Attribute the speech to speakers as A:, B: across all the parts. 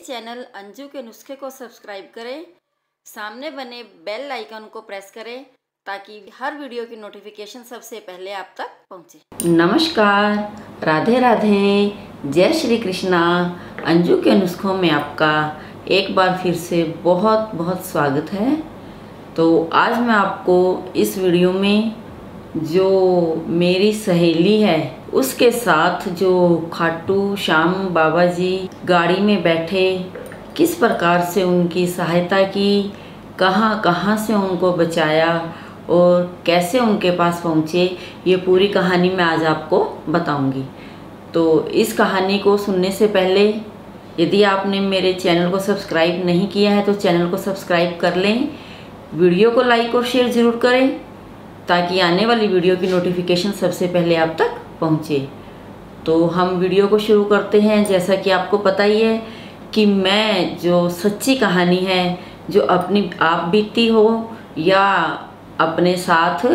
A: Channel Anju के नुस्खे को सब्सक्राइब करें, सामने बने बेल आइकन को प्रेस करें ताकि हर वीडियो की नोटिफिकेशन सबसे पहले आप तक पहुंचे।
B: नमस्कार, राधे राधे, जय श्री कृष्णा। अंजू के नुस्खों में आपका एक बार फिर से बहुत बहुत स्वागत है। तो आज मैं आपको इस वीडियो में जो मेरी सहेली है उसके साथ जो खाटू श्याम बाबा जी गाड़ी में बैठे, किस प्रकार से उनकी सहायता की, कहाँ कहाँ से उनको बचाया और कैसे उनके पास पहुँचे, ये पूरी कहानी मैं आज आपको बताऊंगी। तो इस कहानी को सुनने से पहले यदि आपने मेरे चैनल को सब्सक्राइब नहीं किया है तो चैनल को सब्सक्राइब कर लें, वीडियो को लाइक और शेयर ज़रूर करें ताकि आने वाली वीडियो की नोटिफिकेशन सबसे पहले आप तक पहुँचे। तो हम वीडियो को शुरू करते हैं। जैसा कि आपको पता ही है कि मैं जो सच्ची कहानी है, जो अपनी आप बीती हो या अपने साथ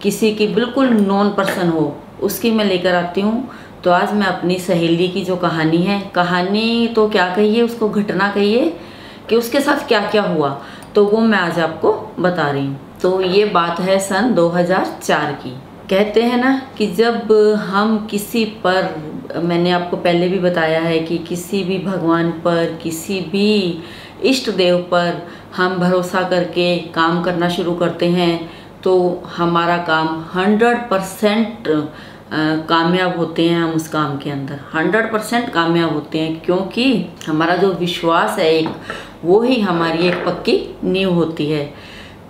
B: किसी की बिल्कुल नॉन पर्सन हो, उसकी मैं लेकर आती हूँ। तो आज मैं अपनी सहेली की जो कहानी है, कहानी तो क्या कहिए, उसको घटना कहिए कि उसके साथ क्या क्या हुआ, तो वो मैं आज आपको बता रही हूँ। तो ये बात है सन 2004 की। कहते हैं ना कि जब हम किसी पर, मैंने आपको पहले भी बताया है कि किसी भी भगवान पर, किसी भी इष्ट देव पर हम भरोसा करके काम करना शुरू करते हैं तो हमारा काम 100% कामयाब होते हैं। हम उस काम के अंदर 100% कामयाब होते हैं, क्योंकि हमारा जो विश्वास है एक, वो ही हमारी एक पक्की नींव होती है।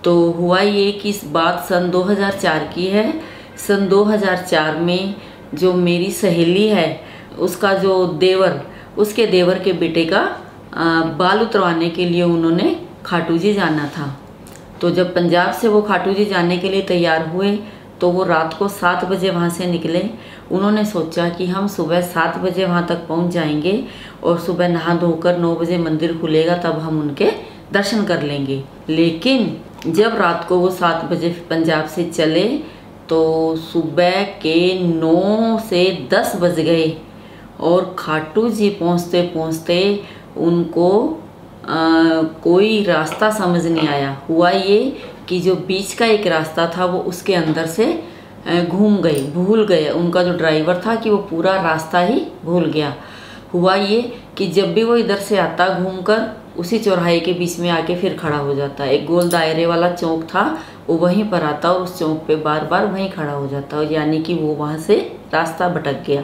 B: तो हुआ ये कि इस बात सन 2004 की है। सन 2004 में जो मेरी सहेली है, उसका जो देवर, उसके देवर के बेटे का बाल उतरवाने के लिए उन्होंने खाटू जी जाना था। तो जब पंजाब से वो खाटू जी जाने के लिए तैयार हुए तो वो रात को 7 बजे वहाँ से निकले। उन्होंने सोचा कि हम सुबह 7 बजे वहाँ तक पहुँच जाएंगे और सुबह नहा धोकर 9 बजे मंदिर खुलेगा तब हम उनके दर्शन कर लेंगे। लेकिन जब रात को वो 7 बजे पंजाब से चले तो सुबह के 9 से 10 बज गए और खाटू जी पहुँचते पहुँचते उनको कोई रास्ता समझ नहीं आया। हुआ ये कि जो बीच का एक रास्ता था वो उसके अंदर से घूम गए, भूल गए। उनका जो ड्राइवर था कि वो पूरा रास्ता ही भूल गया। हुआ ये कि जब भी वो इधर से आता घूमकर, उसी चौराहे के बीच में आके फिर खड़ा हो जाता। एक गोल दायरे वाला चौक था, वो वहीं पर आता और उस चौक पे बार बार वहीं खड़ा हो जाता, यानी कि वो वहाँ से रास्ता भटक गया।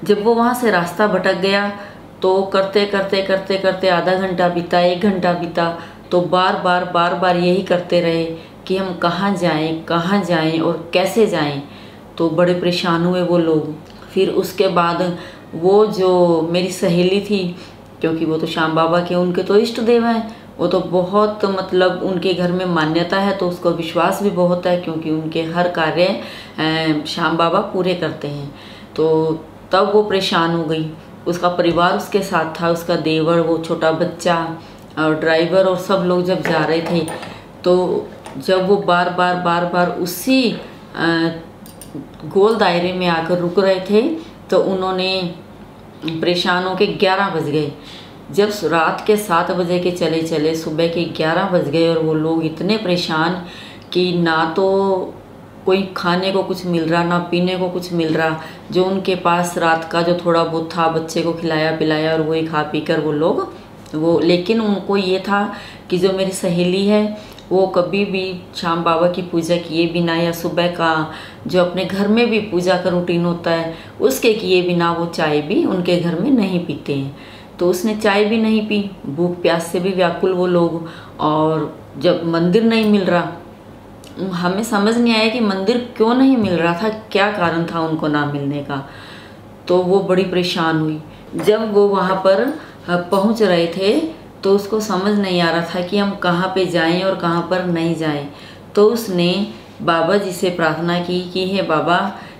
B: जब वो वहाँ से रास्ता भटक गया तो करते करते करते करते आधा घंटा बीता, 1 घंटा बीता, तो बार बार यही करते रहे कि हम कहाँ जाएं और कैसे जाएं। तो बड़े परेशान हुए वो लोग। फिर उसके बाद वो जो मेरी सहेली थी, क्योंकि वो तो श्याम बाबा के, उनके तो इष्ट देव हैं, वो तो बहुत मतलब उनके घर में मान्यता है तो उसको विश्वास भी बहुत है, क्योंकि उनके हर कार्य श्याम बाबा पूरे करते हैं। तो तब वो परेशान हो गई। उसका परिवार उसके साथ था, उसका देवर, वो छोटा बच्चा और ड्राइवर और सब लोग जब जा रहे थे, तो जब वो बार बार उसी गोल दायरे में आकर रुक रहे थे तो उन्होंने परेशान होकर 11 बज गए। जब रात के 7 बजे के चले सुबह के 11 बज गए और वो लोग इतने परेशान कि ना तो कोई खाने को कुछ मिल रहा, ना पीने को कुछ मिल रहा। जो उनके पास रात का जो थोड़ा बहुत था, बच्चे को खिलाया पिलाया और वही खा पी कर वो लोग लेकिन उनको ये था कि जो मेरी सहेली है वो कभी भी श्याम बाबा की पूजा किए बिना, या सुबह का जो अपने घर में भी पूजा का रूटीन होता है उसके किए बिना वो चाय भी उनके घर में नहीं पीते हैं। तो उसने चाय भी नहीं पी, भूख प्यास से भी व्याकुल वो लोग। और जब मंदिर नहीं मिल रहा, हमें समझ नहीं आया कि मंदिर क्यों नहीं मिल रहा था, क्या कारण था उनको ना मिलने का। तो वो बड़ी परेशान हुई। जब वो वहाँ पर पहुँच रहे थे तो उसको समझ नहीं आ रहा था कि हम कहाँ पे जाएं और कहाँ पर नहीं जाएं। तो उसने बाबा जी से प्रार्थना की कि हे बाबा,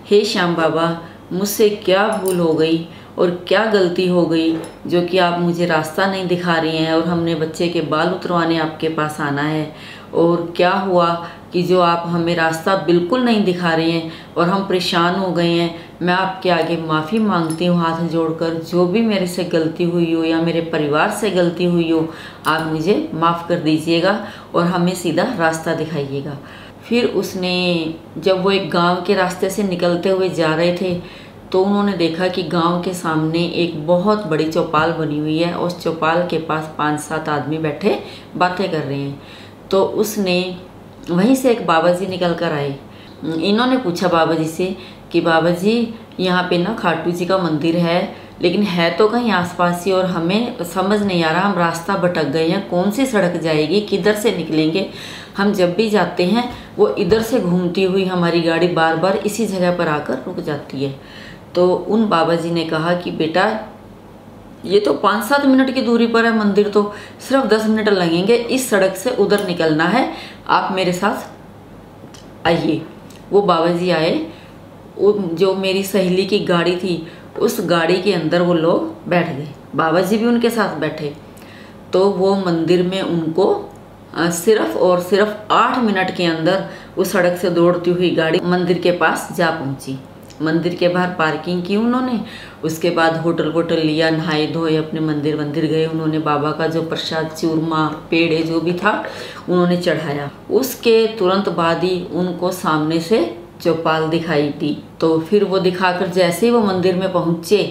B: हे श्याम बाबा, मुझसे क्या भूल हो गई और क्या गलती हो गई जो कि आप मुझे रास्ता नहीं दिखा रही हैं और हमने बच्चे के बाल उतरवाने आपके पास आना है। और क्या हुआ कि जो आप हमें रास्ता बिल्कुल नहीं दिखा रहे हैं और हम परेशान हो गए हैं। मैं आपके आगे माफ़ी मांगती हूँ हाथ जोड़कर, जो भी मेरे से गलती हुई हो या मेरे परिवार से गलती हुई हो, आप मुझे माफ़ कर दीजिएगा और हमें सीधा रास्ता दिखाइएगा। फिर उसने, जब वो एक गांव के रास्ते से निकलते हुए जा रहे थे, तो उन्होंने देखा कि गांव के सामने एक बहुत बड़ी चौपाल बनी हुई है। उस चौपाल के पास 5-7 आदमी बैठे बातें कर रहे हैं। तो उसने, वहीं से एक बाबा जी निकल कर आए। इन्होंने पूछा बाबा जी से कि बाबा जी, यहाँ पे ना खाटू जी का मंदिर है, लेकिन है तो कहीं आसपास ही और हमें समझ नहीं आ रहा, हम रास्ता भटक गए हैं, कौन सी सड़क जाएगी, किधर से निकलेंगे। हम जब भी जाते हैं वो इधर से घूमती हुई हमारी गाड़ी बार बार इसी जगह पर आकर रुक जाती है। तो उन बाबा जी ने कहा कि बेटा, ये तो 5-7 मिनट की दूरी पर है मंदिर, तो सिर्फ 10 मिनट लगेंगे, इस सड़क से उधर निकलना है, आप मेरे साथ आइए। वो बाबा जी आए। जो मेरी सहेली की गाड़ी थी, उस गाड़ी के अंदर वो लोग बैठ गए, बाबा जी भी उनके साथ बैठे। तो वो मंदिर में उनको सिर्फ और सिर्फ 8 मिनट के अंदर उस सड़क से दौड़ती हुई गाड़ी मंदिर के पास जा पहुंची। मंदिर के बाहर पार्किंग की उन्होंने, उसके बाद होटल लिया, नहाए धोए, अपने मंदिर गए। उन्होंने बाबा का जो प्रसाद, चूरमा, पेड़े जो भी था, उन्होंने चढ़ाया। उसके तुरंत बाद ही उनको सामने से चौपाल दिखाई दी। तो फिर वो दिखाकर जैसे ही वो मंदिर में पहुँचे,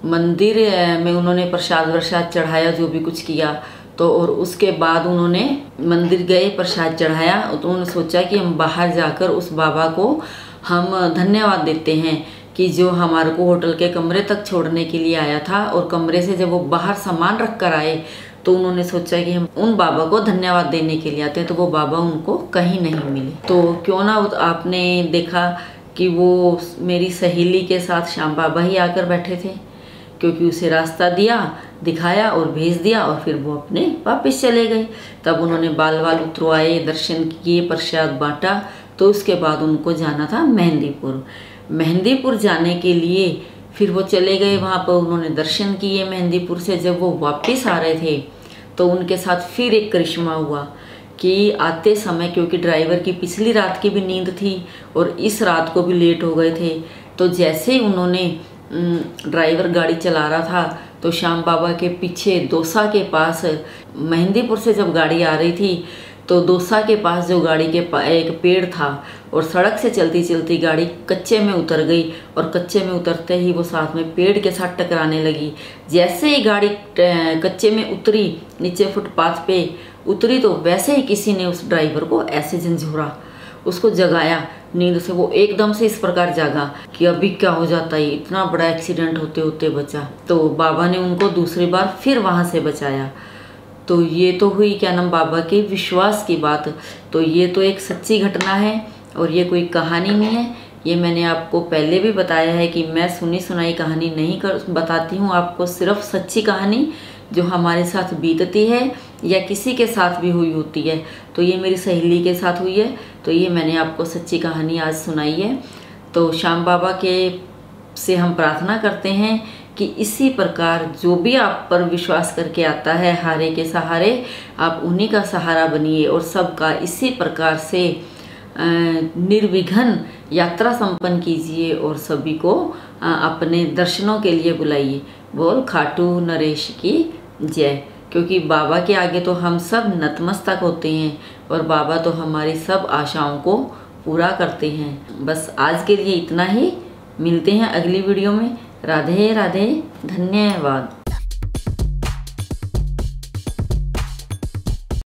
B: मंदिर में उन्होंने प्रसाद चढ़ाया, जो भी कुछ किया। तो और उसके बाद उन्होंने मंदिर गए, प्रसाद चढ़ाया। तो उन्होंने सोचा कि हम बाहर जाकर उस बाबा को हम धन्यवाद देते हैं कि जो हमारे को होटल के कमरे तक छोड़ने के लिए आया था, और कमरे से जब वो बाहर सामान रख कर आए तो उन्होंने सोचा कि हम उन बाबा को धन्यवाद देने के लिए आते हैं। तो वो बाबा उनको कहीं नहीं मिले। तो क्यों ना आपने देखा कि वो मेरी सहेली के साथ श्याम बाबा ही आकर बैठे थे, क्योंकि उसे रास्ता दिखाया और भेज दिया, और फिर वो अपने वापस चले गए। तब उन्होंने बाल उतरवाए, दर्शन किए, प्रसाद बांटा। तो उसके बाद उनको जाना था मेहंदीपुर जाने के लिए फिर वो चले गए। वहाँ पर उन्होंने दर्शन किए। मेहंदीपुर से जब वो वापस आ रहे थे तो उनके साथ फिर एक करिश्मा हुआ कि आते समय, क्योंकि ड्राइवर की पिछली रात की भी नींद थी और इस रात को भी लेट हो गए थे, तो जैसे ही उन्होंने ड्राइवर गाड़ी चला रहा था तो श्याम बाबा के पीछे दौसा के पास, मेहंदीपुर से जब गाड़ी आ रही थी तो दौसा के पास जो गाड़ी के एक पेड़ था, और सड़क से चलती चलती गाड़ी कच्चे में उतर गई, और कच्चे में उतरते ही वो साथ में पेड़ के साथ टकराने लगी। जैसे ही गाड़ी कच्चे में उतरी, नीचे फुटपाथ पे उतरी, तो वैसे ही किसी ने उस ड्राइवर को ऐसे झंझोरा, उसको जगाया नींद से। वो एकदम से इस प्रकार जागा कि अभी क्या हो जाता है, इतना बड़ा एक्सीडेंट होते होते बचा। तो बाबा ने उनको दूसरी बार फिर वहाँ से बचाया। तो ये तो हुई क्या नाम बाबा के विश्वास की बात। तो ये तो एक सच्ची घटना है और ये कोई कहानी नहीं है। ये मैंने आपको पहले भी बताया है कि मैं सुनी सुनाई कहानी नहीं बताती हूँ आपको, सिर्फ सच्ची कहानी जो हमारे साथ बीतती है या किसी के साथ भी हुई होती है। तो ये मेरी सहेली के साथ हुई है, तो ये मैंने आपको सच्ची कहानी आज सुनाई है। तो श्याम बाबा के से हम प्रार्थना करते हैं कि इसी प्रकार जो भी आप पर विश्वास करके आता है, हारे के सहारे आप उन्हीं का सहारा बनिए और सबका इसी प्रकार से निर्विघ्न यात्रा संपन्न कीजिए और सभी को अपने दर्शनों के लिए बुलाइए। बोल खाटू नरेश की जय। क्योंकि बाबा के आगे तो हम सब नतमस्तक होते हैं और बाबा तो हमारी सब आशाओं को पूरा करते हैं। बस आज के लिए इतना ही, मिलते हैं अगली वीडियो में। राधे राधे, धन्यवाद।